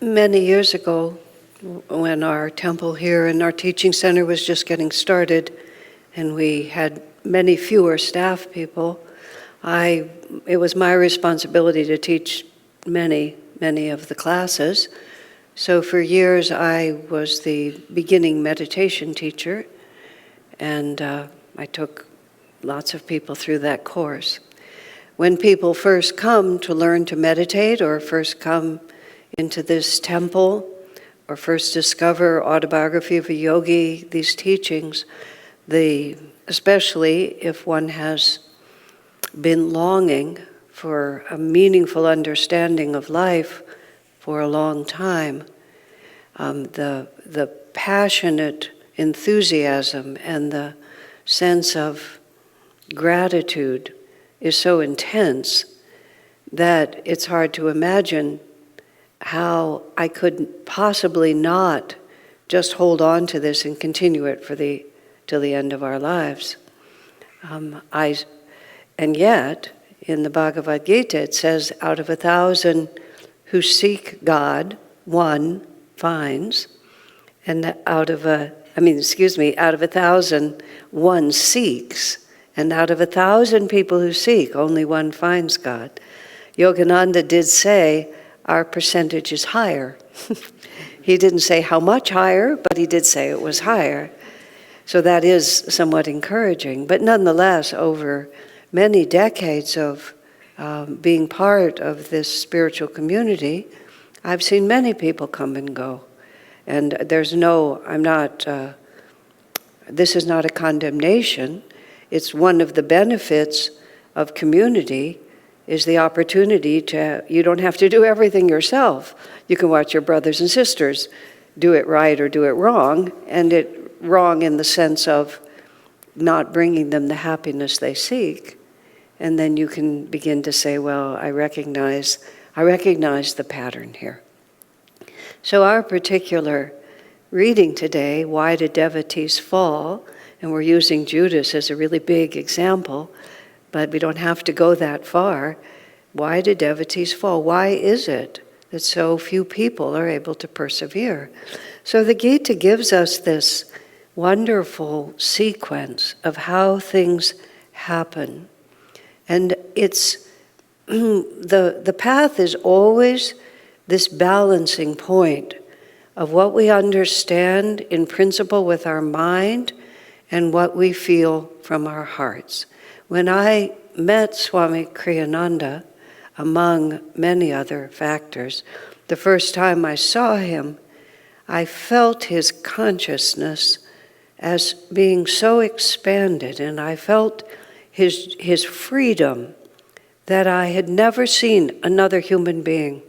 Many years ago, when our temple here and our teaching center was just getting started, and we had many fewer staff people, it was my responsibility to teach many of the classes. So for years I was the beginning meditation teacher, and I took lots of people through that course. When people first come to learn to meditate, or first come into this temple, or first discover Autobiography of a Yogi, these teachings, especially if one has been longing for a meaningful understanding of life for a long time, the passionate enthusiasm and the sense of gratitude is so intense that it's hard to imagine how I could possibly not just hold on to this and continue it till the end of our lives. And yet, in the Bhagavad Gita, it says, out of 1,000 who seek God, one finds, and out of 1,000, one seeks, and out of 1,000 people who seek, only one finds God. Yogananda did say our percentage is higher. He didn't say how much higher, but he did say it was higher. So that is somewhat encouraging. But nonetheless, over many decades of being part of this spiritual community, I've seen many people come and go. And this is not a condemnation. It's one of the benefits of community is the opportunity you don't have to do everything yourself. You can watch your brothers and sisters do it right or do it wrong, and wrong in the sense of not bringing them the happiness they seek. And then you can begin to say, well, I recognize the pattern here. So our particular reading today, Why Do Devotees Fall? And we're using Judas as a really big example, but we don't have to go that far. Why do devotees fall? Why is it that so few people are able to persevere? So the Gita gives us this wonderful sequence of how things happen. And it's the path is always this balancing point of what we understand in principle with our mind and what we feel from our hearts. When I met Swami Kriyananda, among many other factors, the first time I saw him, I felt his consciousness as being so expanded, and I felt his freedom that I had never seen another human being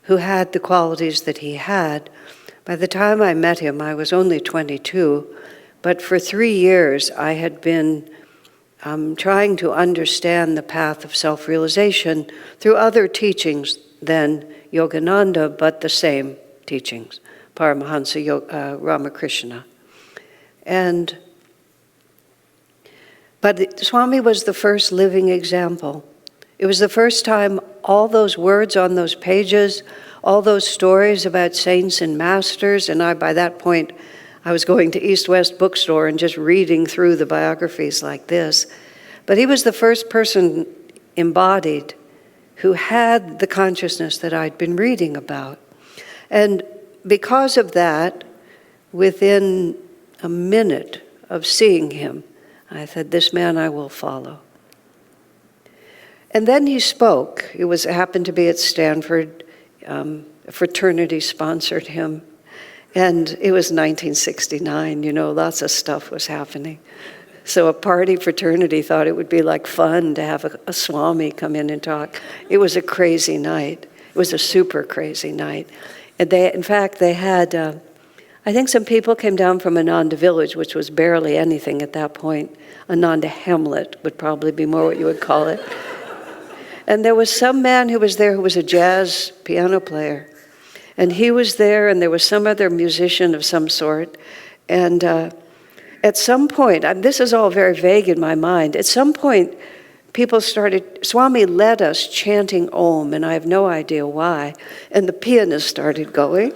who had the qualities that he had. By the time I met him, I was only 22, but for 3 years I had been trying to understand the path of self-realization through other teachings than Yogananda, but the same teachings, Paramhansa Ramakrishna. But Swami was the first living example. It was the first time all those words on those pages, all those stories about saints and masters, and by that point, I was going to East West Bookstore and just reading through the biographies like this. But he was the first person embodied who had the consciousness that I'd been reading about. And because of that, within a minute of seeing him, I said, this man I will follow. And then he spoke. It happened to be at Stanford. A fraternity sponsored him. And it was 1969, lots of stuff was happening. So a party fraternity thought it would be like fun to have a Swami come in and talk. It was a crazy night. It was a super crazy night. And they had, I think some people came down from Ananda village, which was barely anything at that point. Ananda Hamlet would probably be more what you would call it. And there was some man who was there who was a jazz piano player. And he was there, and there was some other musician of some sort. And at some point, this is all very vague in my mind, at some point, Swami led us chanting Om, and I have no idea why, and the pianist started going,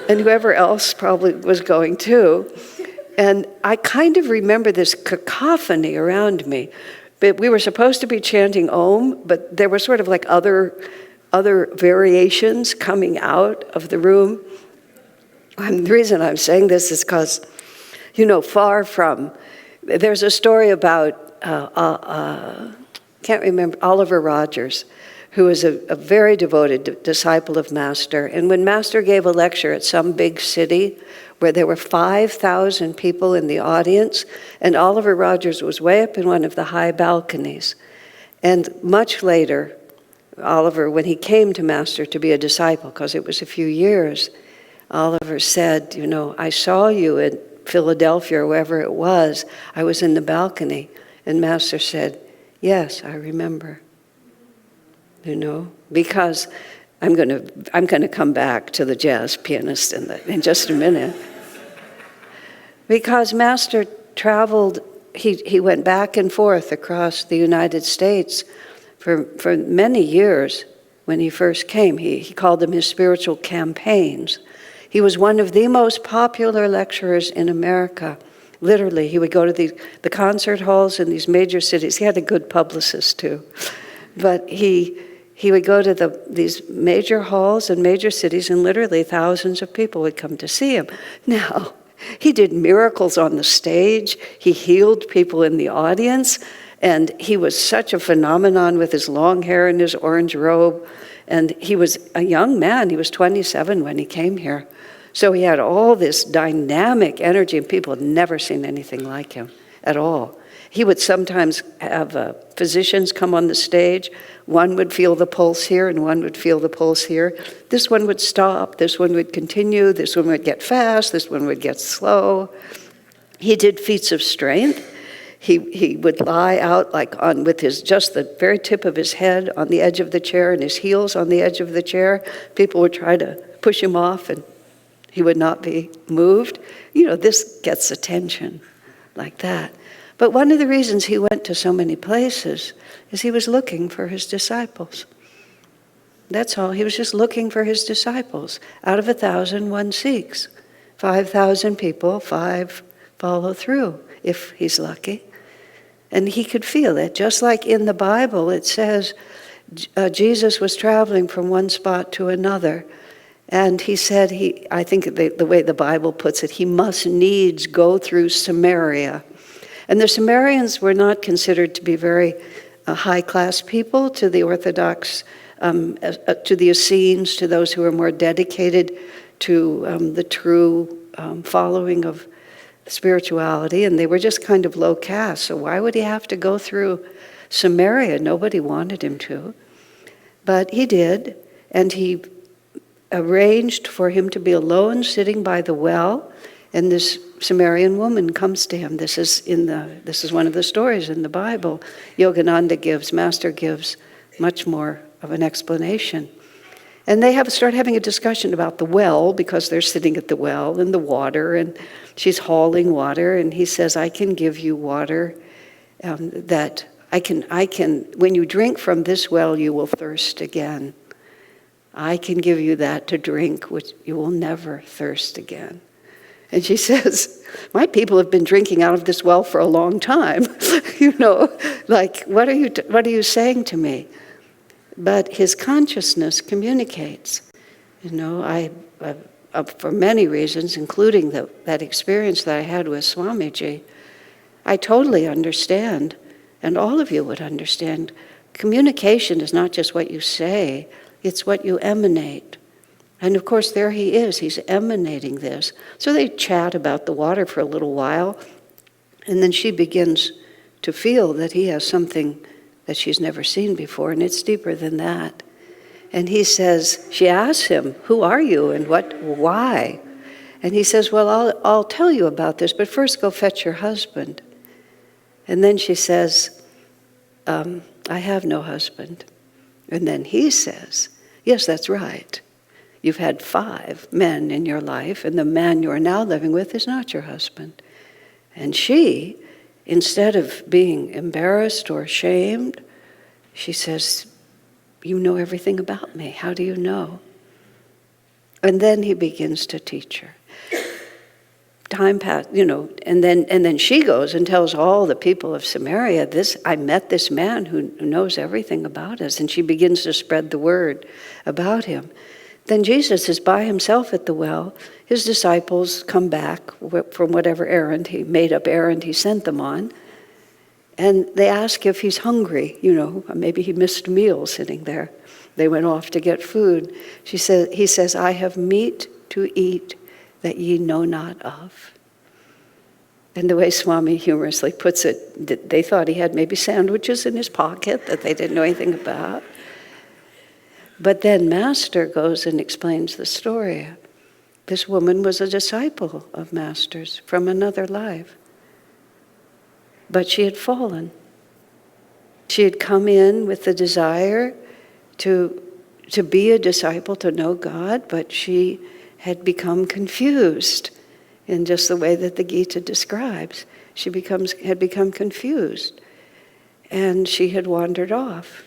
and whoever else probably was going too. And I kind of remember this cacophony around me. But we were supposed to be chanting Om, but there were sort of like other variations coming out of the room. And the reason I'm saying this is because, there's a story about, can't remember, Oliver Rogers, who was a very devoted disciple of Master. And when Master gave a lecture at some big city where there were 5,000 people in the audience, and Oliver Rogers was way up in one of the high balconies. And much later, Oliver, when he came to Master to be a disciple, because it was a few years, Oliver said, I saw you in Philadelphia or wherever it was. I was in the balcony. And Master said, yes, I remember. Because I'm going to come back to the jazz pianist in just a minute. Because Master traveled, he went back and forth across the United States for many years. When he first came, he called them his spiritual campaigns. He was one of the most popular lecturers in America. Literally, he would go to the concert halls in these major cities. He had a good publicist too. But he would go to these major halls in major cities, and literally thousands of people would come to see him. Now, he did miracles on the stage. He healed people in the audience. And he was such a phenomenon with his long hair and his orange robe. And he was a young man. He was 27 when he came here. So he had all this dynamic energy, and people had never seen anything like him at all. He would sometimes have physicians come on the stage. One would feel the pulse here, and one would feel the pulse here. This one would stop. This one would continue. This one would get fast. This one would get slow. He did feats of strength. He would lie out with just the very tip of his head on the edge of the chair and his heels on the edge of the chair. People would try to push him off, and he would not be moved. This gets attention like that. But one of the reasons he went to so many places is he was looking for his disciples. That's all. He was just looking for his disciples. Out of 1,000, one seeks. 5,000 people, 5 follow through, if he's lucky. And he could feel it. Just like in the Bible, it says Jesus was traveling from one spot to another. And he said, I think the way the Bible puts it, he must needs go through Samaria. And the Samaritans were not considered to be very high-class people to the Orthodox, to the Essenes, to those who were more dedicated to the true following of spirituality. And they were just kind of low caste. So why would he have to go through Samaria? Nobody wanted him to. But he did, and he arranged for him to be alone sitting by the well. And this Sumerian woman comes to him. This is one of the stories in the Bible. Yogananda Master gives much more of an explanation. And they start having a discussion about the well, because they're sitting at the well and the water, and she's hauling water, and he says, I can give you water that I can, when you drink from this well, you will thirst again. I can give you that to drink, which you will never thirst again. And she says, my people have been drinking out of this well for a long time. What are you saying to me? But his consciousness communicates. For many reasons, including that experience that I had with Swamiji, I totally understand, and all of you would understand, communication is not just what you say, it's what you emanate. And of course, there he is. He's emanating this. So they chat about the water for a little while, and then she begins to feel that he has something that she's never seen before, and it's deeper than that. And he says, she asks him, who are you and why? And he says, well, I'll tell you about this, but first go fetch your husband. And then she says, I have no husband. And then he says, yes, that's right. You've had 5 men in your life, and the man you are now living with is not your husband. And she, instead of being embarrassed or ashamed She says, "You know everything about me. How do you know?" And then he begins to teach her. Time passed, and then she goes and tells all the people of Samaria, I met this man who knows everything about us. And she begins to spread the word about him. Then Jesus is by himself at the well. His disciples come back from whatever made-up errand he sent them on. And they ask if he's hungry. Maybe he missed a meal sitting there. They went off to get food. He says, "I have meat to eat that ye know not of." And the way Swami humorously puts it, they thought he had maybe sandwiches in his pocket that they didn't know anything about. But then Master goes and explains the story. This woman was a disciple of Master's from another life. But she had fallen. She had come in with the desire to be a disciple, to know God, but she had become confused in just the way that the Gita describes. She had become confused, and she had wandered off.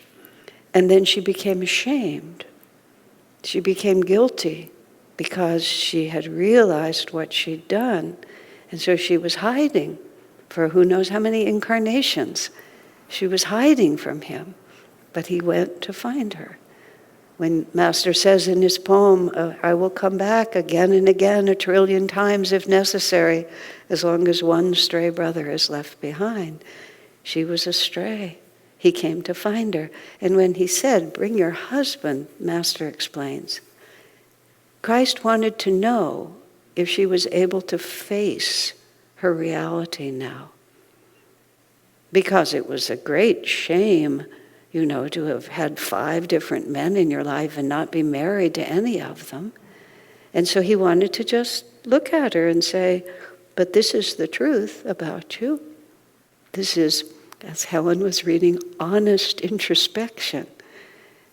And then she became ashamed. She became guilty because she had realized what she'd done. And so she was hiding for who knows how many incarnations. She was hiding from him, but he went to find her. When Master says in his poem, "I will come back again and again, 1,000,000,000 times if necessary, as long as one stray brother is left behind." She was astray. He came to find her. And when he said, "Bring your husband," Master explains, Christ wanted to know if she was able to face her reality now. Because it was a great shame to have had 5 different men in your life and not be married to any of them. And so he wanted to just look at her and say, "But this is the truth about you. This is," as Helen was reading, honest introspection.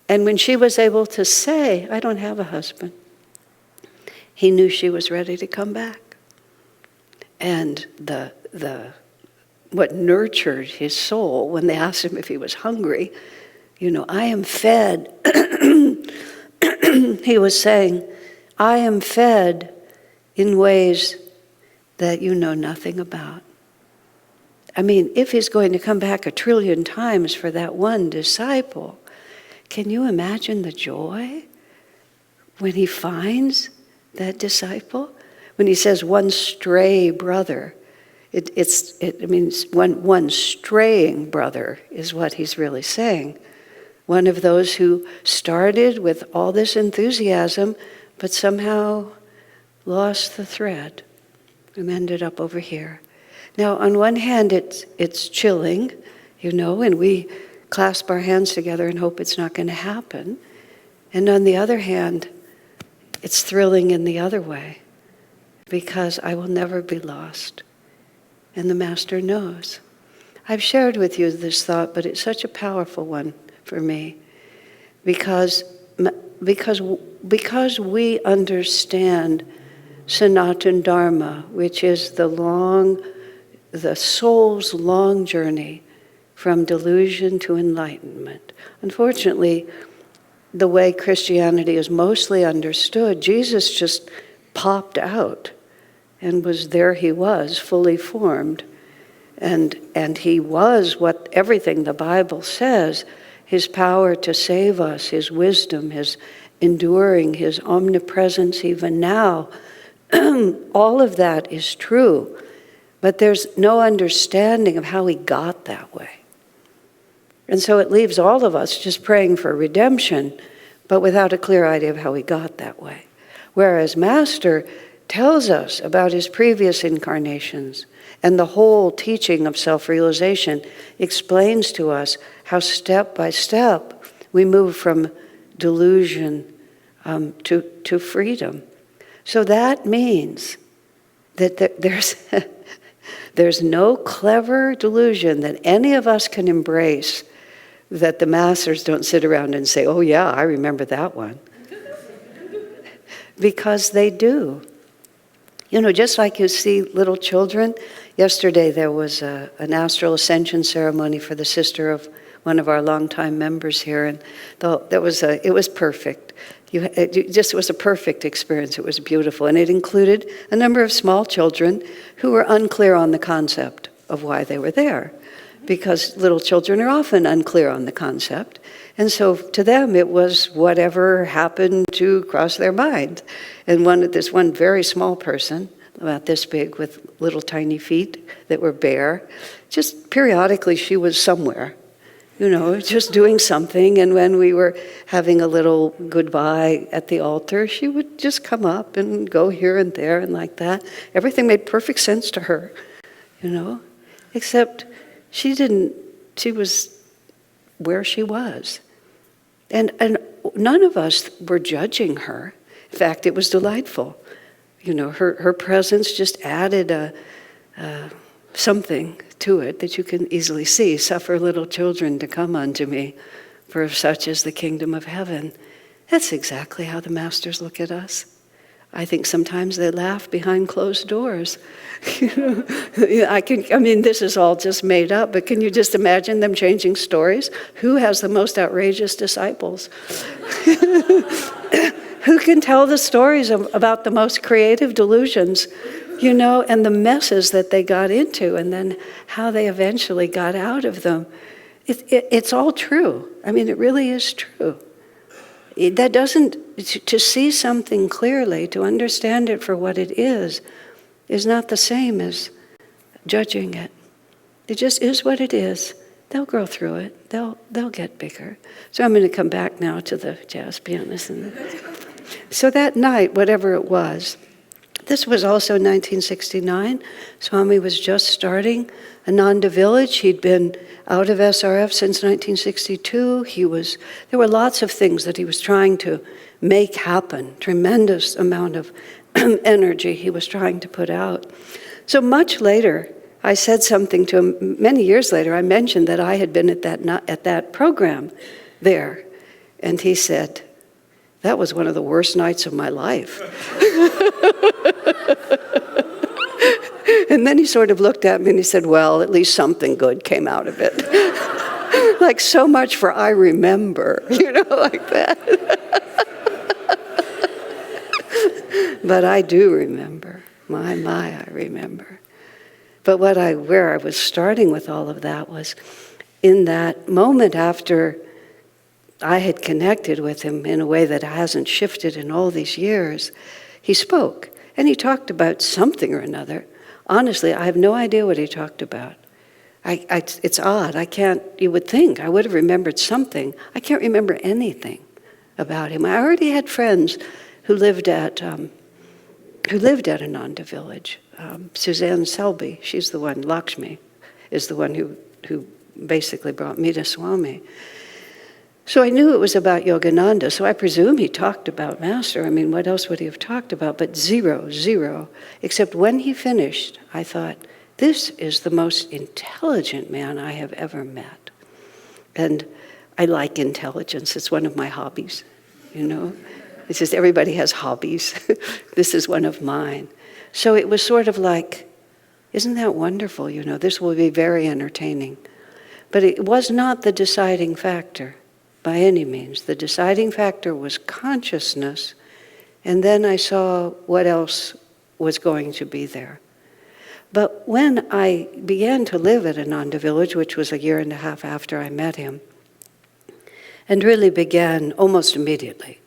And when she was able to say, "I don't have a husband," he knew she was ready to come back. And what nurtured his soul when they asked him if he was hungry, "I am fed." He was saying, "I am fed in ways that you know nothing about." I mean, if he's going to come back 1,000,000,000 times for that one disciple, can you imagine the joy when he finds that disciple? When he says one stray brother, it means one straying brother is what he's really saying. One of those who started with all this enthusiasm, but somehow lost the thread and ended up over here. Now, on one hand, it's chilling, and we clasp our hands together and hope it's not going to happen. And on the other hand, it's thrilling in the other way, because I will never be lost. And the Master knows. I've shared with you this thought, but it's such a powerful one for me, because we understand Sanatana Dharma, which is the soul's long journey from delusion to enlightenment. Unfortunately, the way Christianity is mostly understood, Jesus just popped out and he was fully formed. And he was everything the Bible says, his power to save us, his wisdom, his enduring, his omnipresence even now. All of that is true, but there's no understanding of how he got that way. And so it leaves all of us just praying for redemption, but without a clear idea of how he got that way. Whereas Master tells us about his previous incarnations, and the whole teaching of self-realization explains to us how step by step we move from delusion to freedom. So that means that there's no clever delusion that any of us can embrace that the masters don't sit around and say, "Oh yeah, I remember that one." Because they do. Just like you see little children. Yesterday there was an astral ascension ceremony for the sister of one of our longtime members here, and it was perfect. It just was a perfect experience. It was beautiful, and it included a number of small children who were unclear on the concept of why they were there, because little children are often unclear on the concept. And so to them, it was whatever happened to cross their mind. And this one very small person, about this big, with little tiny feet that were bare, just periodically she was somewhere, just doing something. And when we were having a little goodbye at the altar, she would just come up and go here and there and like that. Everything made perfect sense to her, except she was where she was. And none of us were judging her. In fact, it was delightful. Her presence just added something to it that you can easily see. Suffer little children to come unto me, for such is the kingdom of heaven. That's exactly how the masters look at us. I think sometimes they laugh behind closed doors. This is all just made up, but can you just imagine them changing stories? Who has the most outrageous disciples? Who can tell the stories about the most creative delusions, and the messes that they got into, and then how they eventually got out of them? It's all true. It really is true. To see something clearly, to understand it for what it is not the same as judging it. It just is what it is. They'll grow through it. They'll get bigger. So I'm going to come back now to the jazz pianist. So that night, whatever it was, this was also 1969. Swami was just starting Ananda Village. He'd been out of SRF since 1962. There were lots of things that he was trying to make happen, tremendous amount of energy he was trying to put out. So much later, I said something to him, many years later, I mentioned that I had been at that program there. And he said, "That was one of the worst nights of my life." And then he sort of looked at me and he said, "Well, at least something good came out of it." Like, so much for I remember, like that. But I do remember. My, I remember. But where I was starting with all of that was in that moment after I had connected with him in a way that hasn't shifted in all these years, he spoke. And he talked about something or another. Honestly, I have no idea what he talked about. It's odd. You would think I would have remembered something. I can't remember anything about him. I already had friends who lived at Ananda Village. Suzanne Selby, she's the one, Lakshmi, is the one who basically brought me to Swami. So I knew it was about Yogananda, so I presume he talked about Master. What else would he have talked about? But zero. Except when he finished, I thought, this is the most intelligent man I have ever met. And I like intelligence. It's one of my hobbies, It's just everybody has hobbies. This is one of mine. So it was sort of like, isn't that wonderful? This will be very entertaining. But it was not the deciding factor. By any means. The deciding factor was consciousness, and then I saw what else was going to be there. But when I began to live at Ananda Village, which was a year and a half after I met him, and really began almost immediately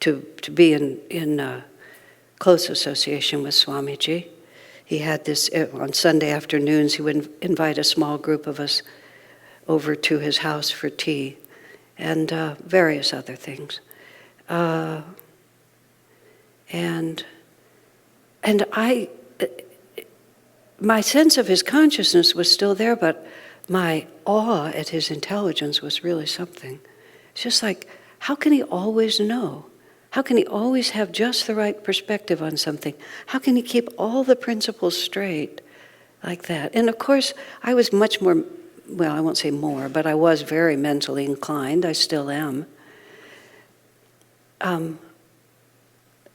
to be in close association with Swamiji. He had this, on Sunday afternoons, he would invite a small group of us over to his house for tea, and various other things. My sense of his consciousness was still there, but my awe at his intelligence was really something. It's just like, how can he always know? How can he always have just the right perspective on something? How can he keep all the principles straight like that? And of course, I was much more, well, I won't say more, but I was very mentally inclined. I still am.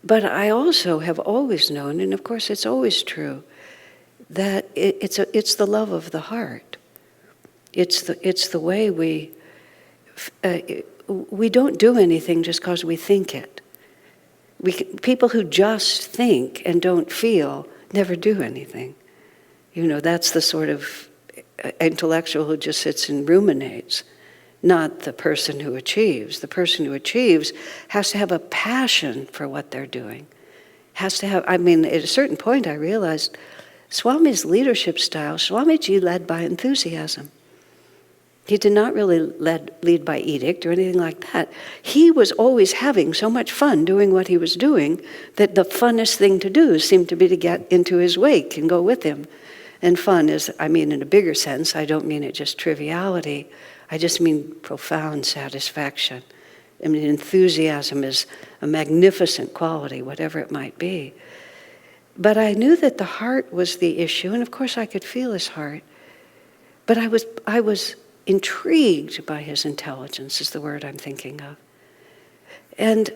But I also have always known, and of course it's always true, that it's the love of the heart. It's the way we we don't do anything just because we think it. People who just think and don't feel never do anything. That's the sort of intellectual who just sits and ruminates, not the person who achieves. The person who achieves has to have a passion for what they're doing. At a certain point I realized Swami's leadership style, Swamiji led by enthusiasm. He did not really lead by edict or anything like that. He was always having so much fun doing what he was doing that the funnest thing to do seemed to be to get into his wake and go with him. And fun is, in a bigger sense, I don't mean it just triviality. I just mean profound satisfaction. Enthusiasm is a magnificent quality, whatever it might be. But I knew that the heart was the issue, and of course I could feel his heart. But I was intrigued by his intelligence, is the word I'm thinking of. And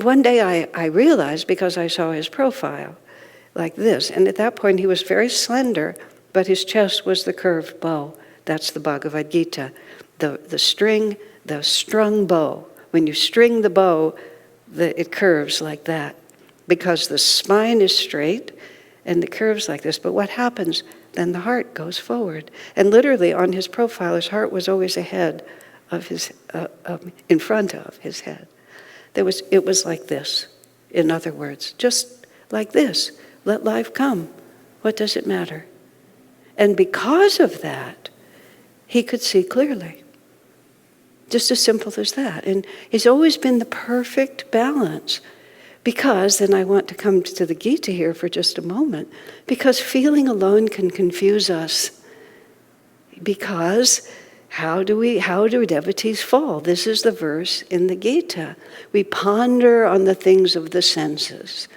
one day I realized, because I saw his profile, like this, and at that point he was very slender, but his chest was the curved bow. That's the Bhagavad Gita. The strung bow. When you string the bow, it curves like that, because the spine is straight and it curves like this. But what happens? Then the heart goes forward. And literally on his profile, his heart was always ahead of his, in front of his head. It was like this, in other words, just like this. Let life come. What does it matter? And because of that, he could see clearly. Just as simple as that. And he's always been the perfect balance. Because, and I want to come to the Gita here for just a moment, because feeling alone can confuse us. Because how do devotees fall? This is the verse in the Gita. We ponder on the things of the senses.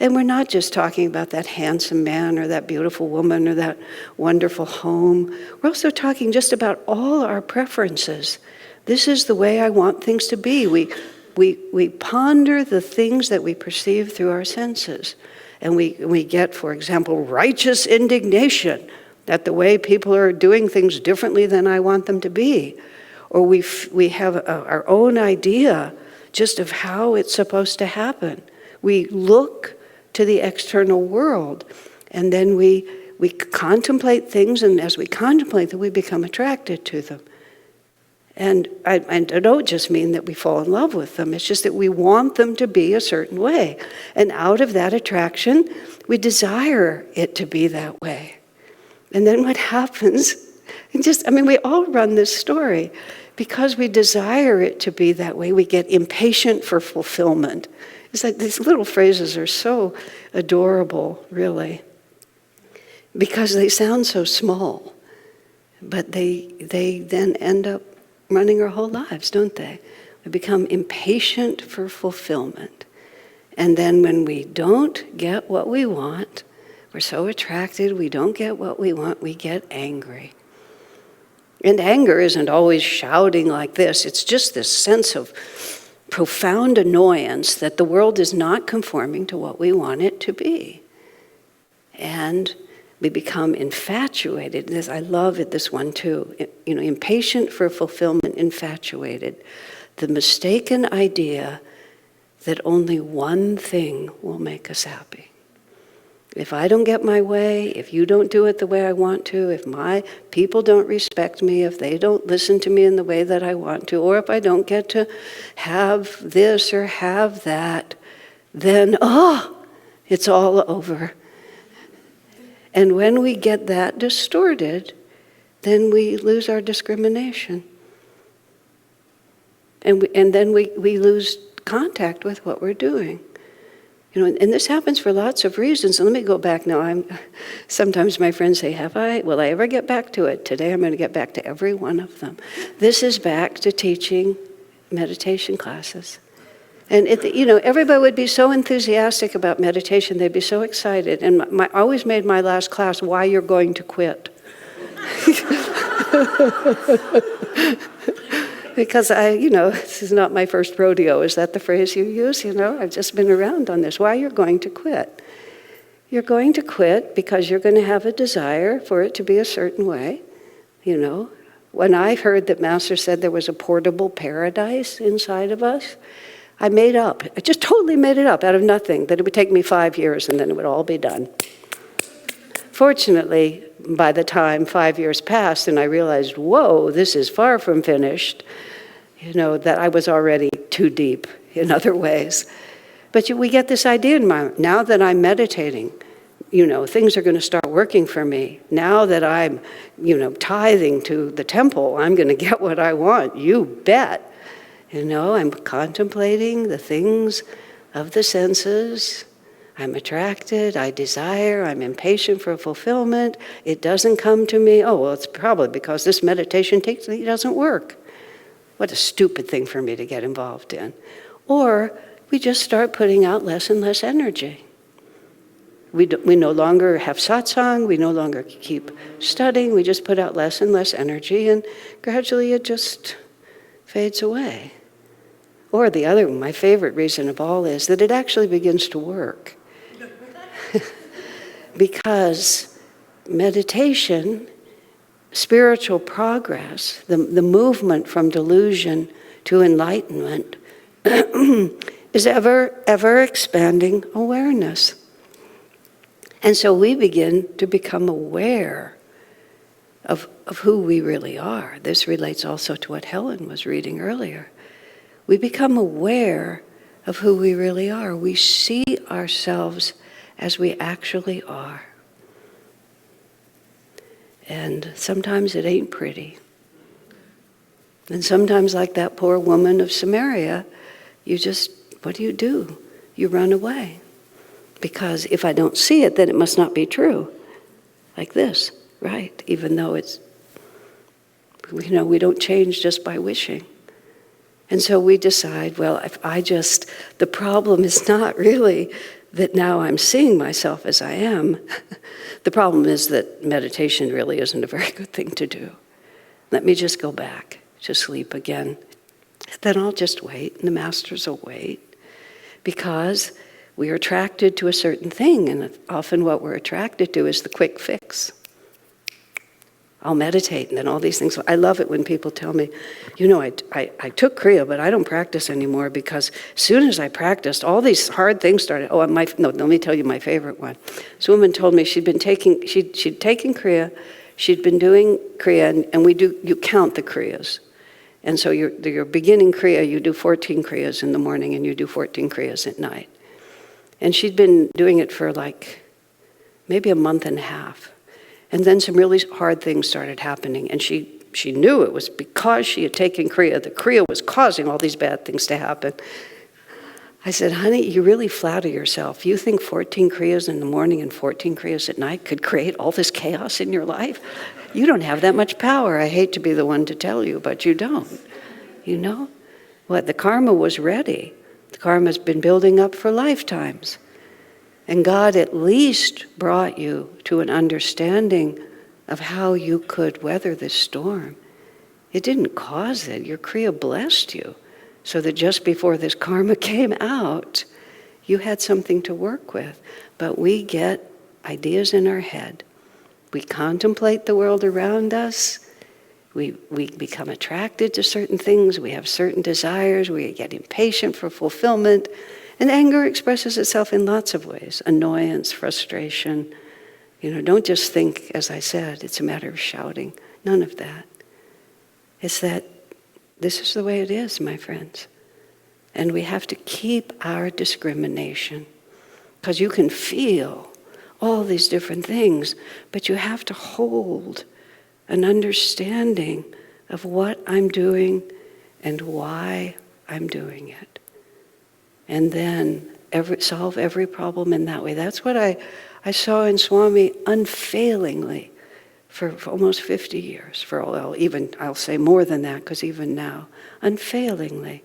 And we're not just talking about that handsome man or that beautiful woman or that wonderful home. We're also talking just about all our preferences. This is the way I want things to be. We ponder the things that we perceive through our senses. And we get, for example, righteous indignation at the way people are doing things differently than I want them to be. Or we have our own idea just of how it's supposed to happen. We look to the external world, and then we contemplate things, and as we contemplate them, we become attracted to them. And I don't just mean that we fall in love with them, it's just that we want them to be a certain way. And out of that attraction, we desire it to be that way. And then what happens, we all run this story. Because we desire it to be that way, we get impatient for fulfillment. It's like these little phrases are so adorable, really, because they sound so small, but they then end up running our whole lives, don't they? We become impatient for fulfillment. And then when we don't get what we want, we're so attracted, we don't get what we want, we get angry. And anger isn't always shouting like this. It's just this sense of profound annoyance that the world is not conforming to what we want it to be. And we become infatuated. I love this one too. Impatient for fulfillment, infatuated. The mistaken idea that only one thing will make us happy. If I don't get my way, if you don't do it the way I want to, if my people don't respect me, if they don't listen to me in the way that I want to, or if I don't get to have this or have that, then, it's all over. And when we get that distorted, then we lose our discrimination. And then we lose contact with what we're doing. And this happens for lots of reasons. And let me go back now. Sometimes my friends say, will I ever get back to it? Today I'm going to get back to every one of them. This is back to teaching meditation classes. And everybody would be so enthusiastic about meditation. They'd be so excited. And I always made my last class, why you're going to quit. Because this is not my first rodeo. Is that the phrase you use? I've just been around on this. Why you're going to quit? You're going to quit because you're going to have a desire for it to be a certain way. When I heard that Master said there was a portable paradise inside of us, I just totally made it up out of nothing, that it would take me 5 years and then it would all be done. Fortunately, by the time 5 years passed and I realized, whoa, this is far from finished, that I was already too deep in other ways. But we get this idea in mind, now that I'm meditating, things are going to start working for me. Now that I'm, tithing to the temple, I'm going to get what I want. You bet. I'm contemplating the things of the senses. I'm attracted, I desire, I'm impatient for fulfillment. It doesn't come to me. Oh, well, it's probably because this meditation technique doesn't work. What a stupid thing for me to get involved in. Or we just start putting out less and less energy. We no longer have satsang, we no longer keep studying, we just put out less and less energy, and gradually it just fades away. Or my favorite reason of all is that it actually begins to work. Because meditation, spiritual progress, the movement from delusion to enlightenment is ever expanding awareness. And so we begin to become aware of who we really are. This relates also to what Helen was reading earlier. We become aware of who we really are. We see ourselves as we actually are. And sometimes it ain't pretty. And sometimes, like that poor woman of Samaria, what do? You run away. Because if I don't see it, then it must not be true. Like this, right? Even though we don't change just by wishing. And so we decide, well, the problem is not really that now I'm seeing myself as I am. The problem is that meditation really isn't a very good thing to do. Let me just go back to sleep again. Then I'll just wait, and the masters will wait. Because we are attracted to a certain thing, and often what we're attracted to is the quick fix. I'll meditate, and then all these things. I love it when people tell me, I took Kriya, but I don't practice anymore because as soon as I practiced, all these hard things started. Let me tell you my favorite one. This woman told me she'd taken Kriya, she'd been doing Kriya, and you count the Kriyas. And so your beginning Kriya, you do 14 Kriyas in the morning, and you do 14 Kriyas at night. And she'd been doing it for maybe a month and a half. And then some really hard things started happening. And she knew it was because she had taken Kriya. The Kriya was causing all these bad things to happen. I said, honey, you really flatter yourself. You think 14 Kriyas in the morning and 14 Kriyas at night could create all this chaos in your life? You don't have that much power. I hate to be the one to tell you, but you don't. The karma was ready. The karma's been building up for lifetimes. And God at least brought you to an understanding of how you could weather this storm. It didn't cause it. Your Kriya blessed you so that just before this karma came out, you had something to work with. But we get ideas in our head. We contemplate the world around us. We become attracted to certain things. We have certain desires. We get impatient for fulfillment. And anger expresses itself in lots of ways. Annoyance, frustration. Don't just think, as I said, it's a matter of shouting. None of that. It's that this is the way it is, my friends. And we have to keep our discrimination. Because you can feel all these different things, but you have to hold an understanding of what I'm doing and why I'm doing it. And then solve every problem in that way. That's what I saw in Swami unfailingly for almost 50 years. I'll say more than that, because even now, unfailingly.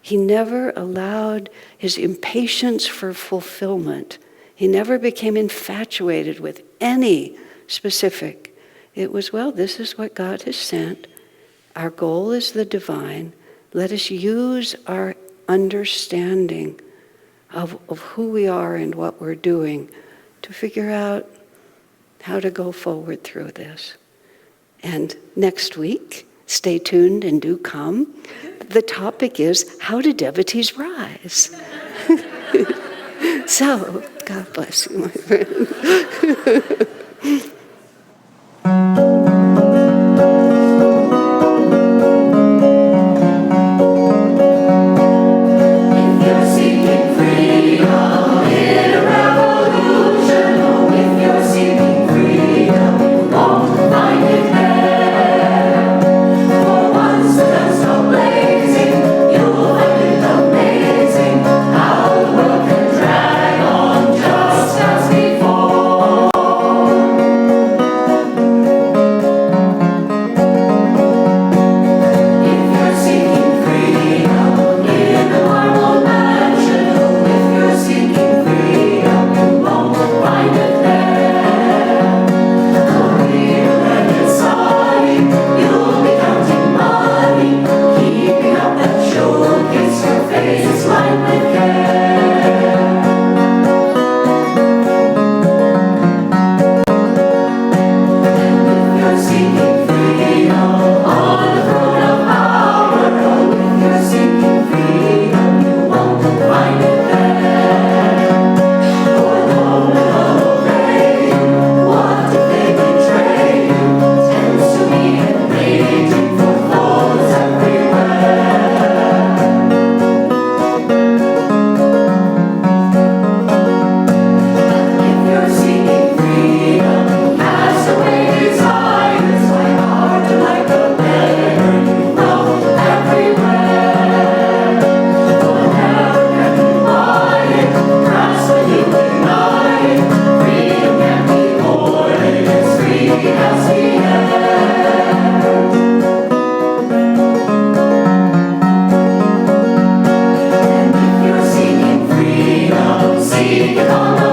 He never allowed his impatience for fulfillment. He never became infatuated with any specific. It was, this is what God has sent. Our goal is the divine. Let us use our understanding of who we are and what we're doing to figure out how to go forward through this. And next week, stay tuned and do come. The topic is, how do devotees rise? So, God bless you, my friend. Seek on